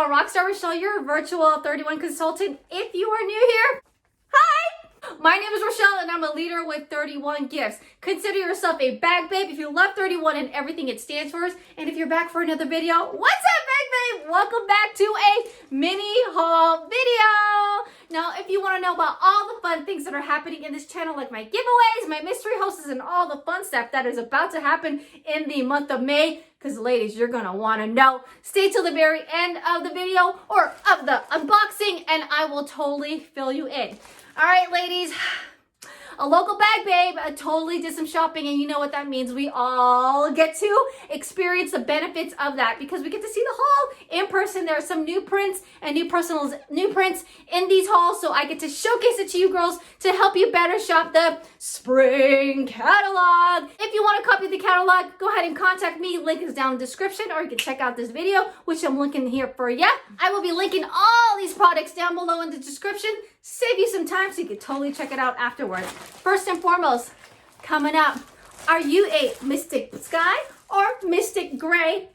girl, Rockstar Rochelle, your virtual 31 consultant. If you are new here, hi! My name is Rochelle and I'm a leader with 31 gifts. Consider yourself a bag babe if you love 31 and everything it stands for. And if you're back for another video, what's up, bag babe? Welcome back to a mini haul video. Now, if you want to know about all the fun things that are happening in this channel, like my giveaways, my mystery hosts, and all the fun stuff that is about to happen in the month of May, because ladies, you're going to want to know. Stay till the very end of the video or of the unboxing and I will totally fill you in. All right, ladies, a local bag babe totally did some shopping, and you know what that means. We all get to experience the benefits of that because we get to see the haul in person. There are some new prints and new prints in these hauls, so I get to showcase it to you girls to help you better shop the spring catalog. If you want to copy the catalog, go ahead and contact me. Link is down in the description, or you can check out this video, which I'm linking here for you. I will be linking all these products down below in the description. Save you some time so you can totally check it out afterwards. First and foremost, coming up, are you a Mystic Sky or Mystic Gray?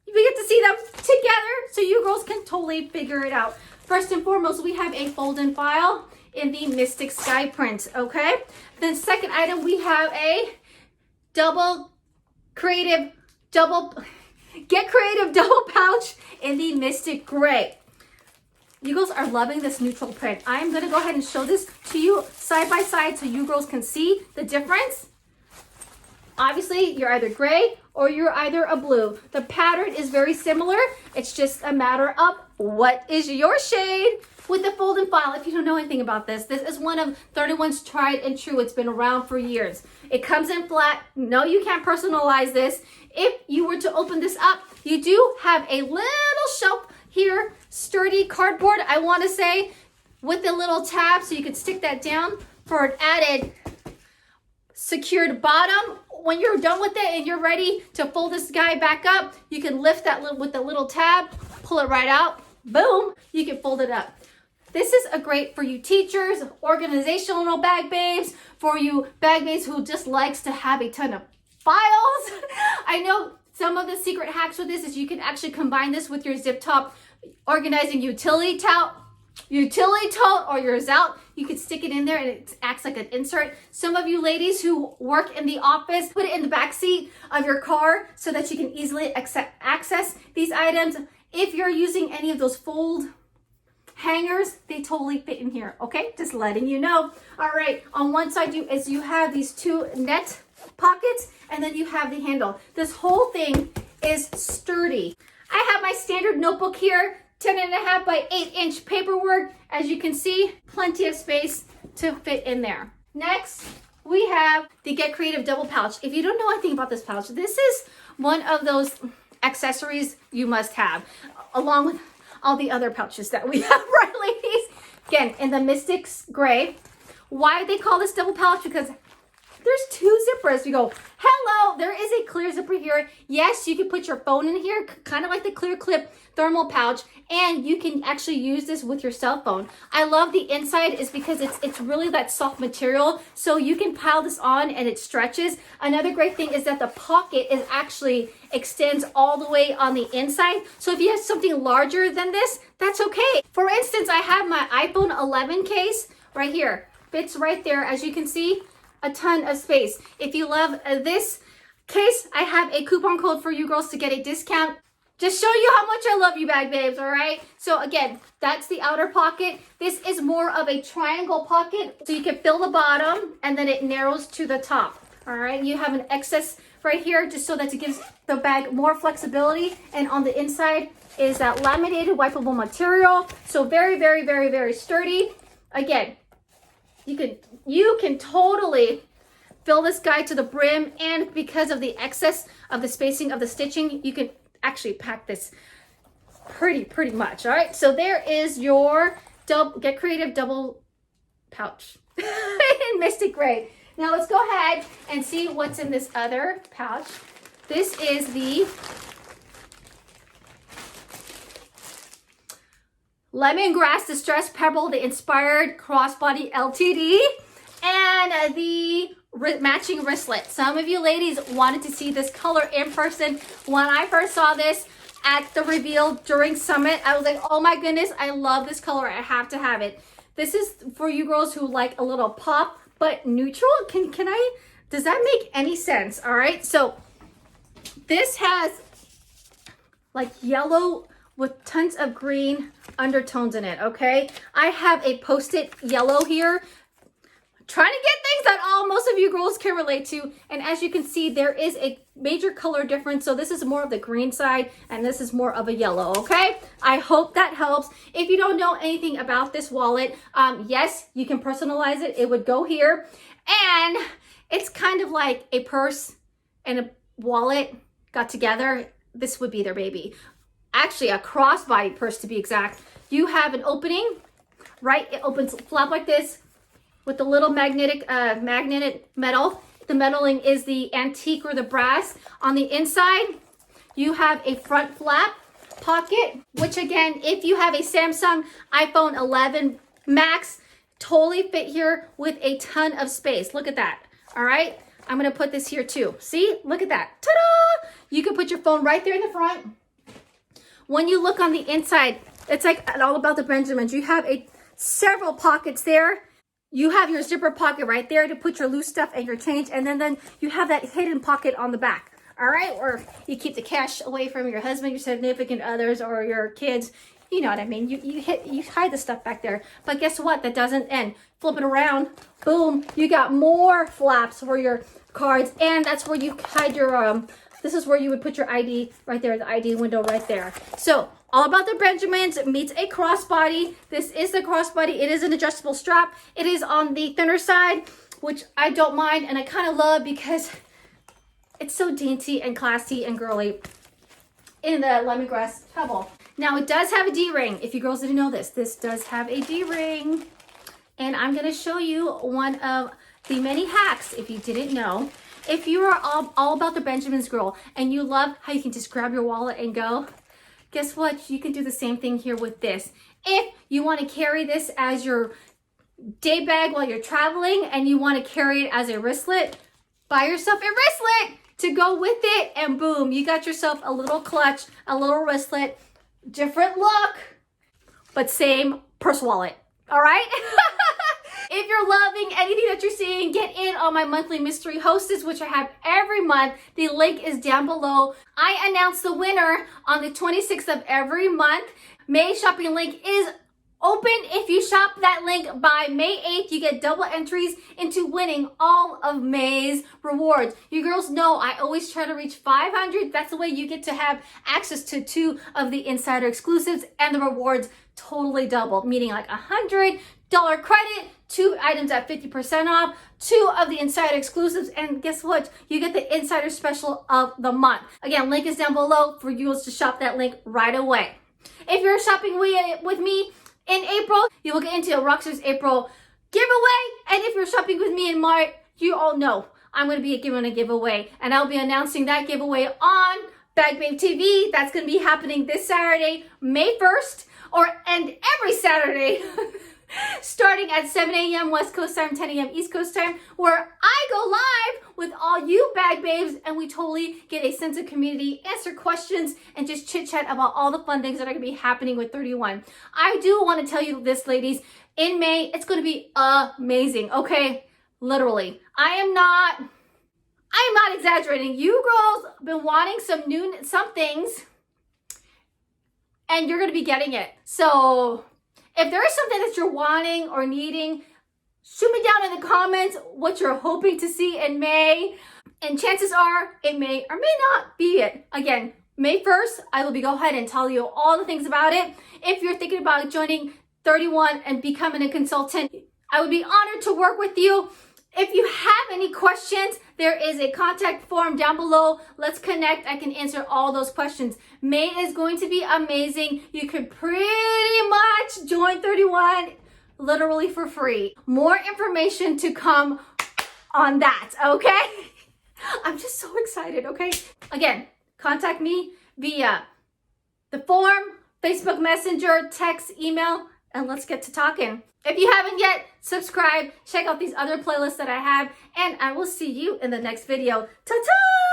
We get to see them together so you girls can totally figure it out. First and foremost, we have a fold-in file in the Mystic Sky print, okay? Then second item, we have a Get Creative double pouch in the Mystic Gray. You girls are loving this neutral print. I'm gonna go ahead and show this to you side by side so you girls can see the difference. Obviously, you're either gray or you're either a blue. The pattern is very similar. It's just a matter of what is your shade. With the fold-in file, if you don't know anything about this, this is one of 31's tried and true. It's been around for years. It comes in flat. No, you can't personalize this. If you were to open this up, you do have a little shelf here, sturdy cardboard, I want to say, with a little tab so you can stick that down for an added secured bottom. When you're done with it and you're ready to fold this guy back up, you can lift that with the little tab, pull it right out, boom, you can fold it up. This is a great for you teachers, organizational bag babes, for you bag babes who just likes to have a ton of files. I know some of the secret hacks with this is you can actually combine this with your zip top organizing utility tote or your Zout. You can stick it in there and it acts like an insert. Some of you ladies who work in the office, put it in the back seat of your car so that you can easily access these items. If you're using any of those fold hangers, they totally fit in here, okay? Just letting you know. All right, on one side you have these two net pockets, and then you have the handle. This whole thing is sturdy. I have my standard notebook here, 10.5 by 8-inch paperwork. As you can see, plenty of space to fit in there. Next, we have the Get Creative double pouch. If you don't know anything about this pouch, this is one of those accessories you must have, along with all the other pouches that we have, right, ladies? Again, in the Mystic Gray. Why they call this double pouch? Because there's two zippers. You go, hello, there is a clear zipper here. Yes, you can put your phone in here, kind of like the clear clip thermal pouch, and you can actually use this with your cell phone. I love the inside is because it's really that soft material, so you can pile this on and it stretches. Another great thing is that the pocket is actually extends all the way on the inside. So if you have something larger than this, that's okay. For instance, I have my iPhone 11 case right here. Fits right there, as you can see. A ton of space. If you love this case, I have a coupon code for you girls to get a discount. Just show you how much I love you bag babes, all right? So again, that's the outer pocket. This is more of a triangle pocket, so you can fill the bottom and then it narrows to the top, all right? You have an excess right here just so that it gives the bag more flexibility, and on the inside is that laminated wipeable material. So very, very, very, very sturdy. Again, you can totally fill this guy to the brim, and because of the excess of the spacing of the stitching, you can actually pack this pretty much. All right, so there is your Get Creative double pouch in Mystic Gray. Now let's go ahead and see what's in this other pouch. This is the Lemongrass Distressed Pebble, the Inspired Crossbody LTD, and the matching wristlet. Some of you ladies wanted to see this color in person. When I first saw this, at the reveal during Summit. I was like, oh my goodness, I love this color. I have to have it. This is for you girls who like a little pop, but neutral. Does that make any sense? All right, so this has like yellow with tons of green undertones in it, okay? I have a Post-it yellow here, trying to get things that most of you girls can relate to. And as you can see, there is a major color difference. So this is more of the green side and this is more of a yellow, okay? I hope that helps. If you don't know anything about this wallet, yes, you can personalize it. It would go here. And it's kind of like a purse and a wallet got together. This would be their baby. Actually, a crossbody purse to be exact. You have an opening, right? It opens flap like this with the little magnetic metal. The metaling is the antique or the brass. On the inside, you have a front flap pocket, which again, if you have a Samsung iPhone 11 Max, totally fit here with a ton of space. Look at that, all right? I'm gonna put this here too. See, look at that, ta-da! You can put your phone right there in the front. When you look on the inside, it's like all about the Benjamins. You have several pockets there. You have your zipper pocket right there to put your loose stuff and your change. And then you have that hidden pocket on the back. All right. Or you keep the cash away from your husband, your significant others, or your kids. You know what I mean? You hide the stuff back there. But guess what? That doesn't end. Flip it around. Boom. You got more flaps for your cards. And that's where you hide your, this is where you would put your ID right there, the ID window right there. So all about the Benjamins meets a crossbody. This is the crossbody. It is an adjustable strap. It is on the thinner side, which I don't mind and I kind of love because it's so dainty and classy and girly in the lemongrass pebble. Now it does have a D-ring. If you girls didn't know this does have a D-ring. And I'm gonna show you one of the many hacks if you didn't know. If you are all about the Benjamins girl and you love how you can just grab your wallet and go, guess what? You can do the same thing here with this. If you want to carry this as your day bag while you're traveling and you want to carry it as a wristlet, buy yourself a wristlet to go with it and boom, you got yourself a little clutch, a little wristlet, different look, but same purse wallet. All right? If you're loving anything that you're seeing, get in on my monthly mystery hostess, which I have every month. The link is down below. I announce the winner on the 26th of every month. May shopping link is open. If you shop that link by May 8th, you get double entries into winning all of May's rewards. You girls know I always try to reach 500. That's the way you get to have access to 2 of the insider exclusives and the rewards totally double, meaning like $100 credit, 2 items at 50% off, 2 of the insider exclusives, and guess what? You get the insider special of the month. Again, link is down below for you to shop that link right away. If you're shopping with me in April, you will get into a Rockstar's April giveaway, and if you're shopping with me in March, you all know I'm going to be giving a giveaway, and I'll be announcing that giveaway on Bag Babe TV. That's going to be happening this Saturday, May 1st, and every Saturday starting at 7 a.m. West Coast time, 10 a.m. East Coast time, where I go live with all you bag babes and we totally get a sense of community, answer questions, and just chit chat about all the fun things that are going to be happening with 31. I do want to tell you this, ladies, in May, it's going to be amazing, okay? Literally. I am not exaggerating. You girls have been wanting some things, and you're going to be getting it. So if there is something that you're wanting or needing, shoot me down in the comments what you're hoping to see in May. And chances are it may or may not be it. Again, May 1st, I will go ahead and tell you all the things about it. If you're thinking about joining 31 and becoming a consultant, I would be honored to work with you. If you have any questions, there is a contact form down below. Let's connect. I can answer all those questions. May is going to be amazing. You can pretty much join 31 literally for free. More information to come on that, okay? I'm just so excited, okay? Again, contact me via the form, Facebook Messenger, text, email, and let's get to talking. If you haven't yet, subscribe, check out these other playlists that I have, and I will see you in the next video. Ta-ta!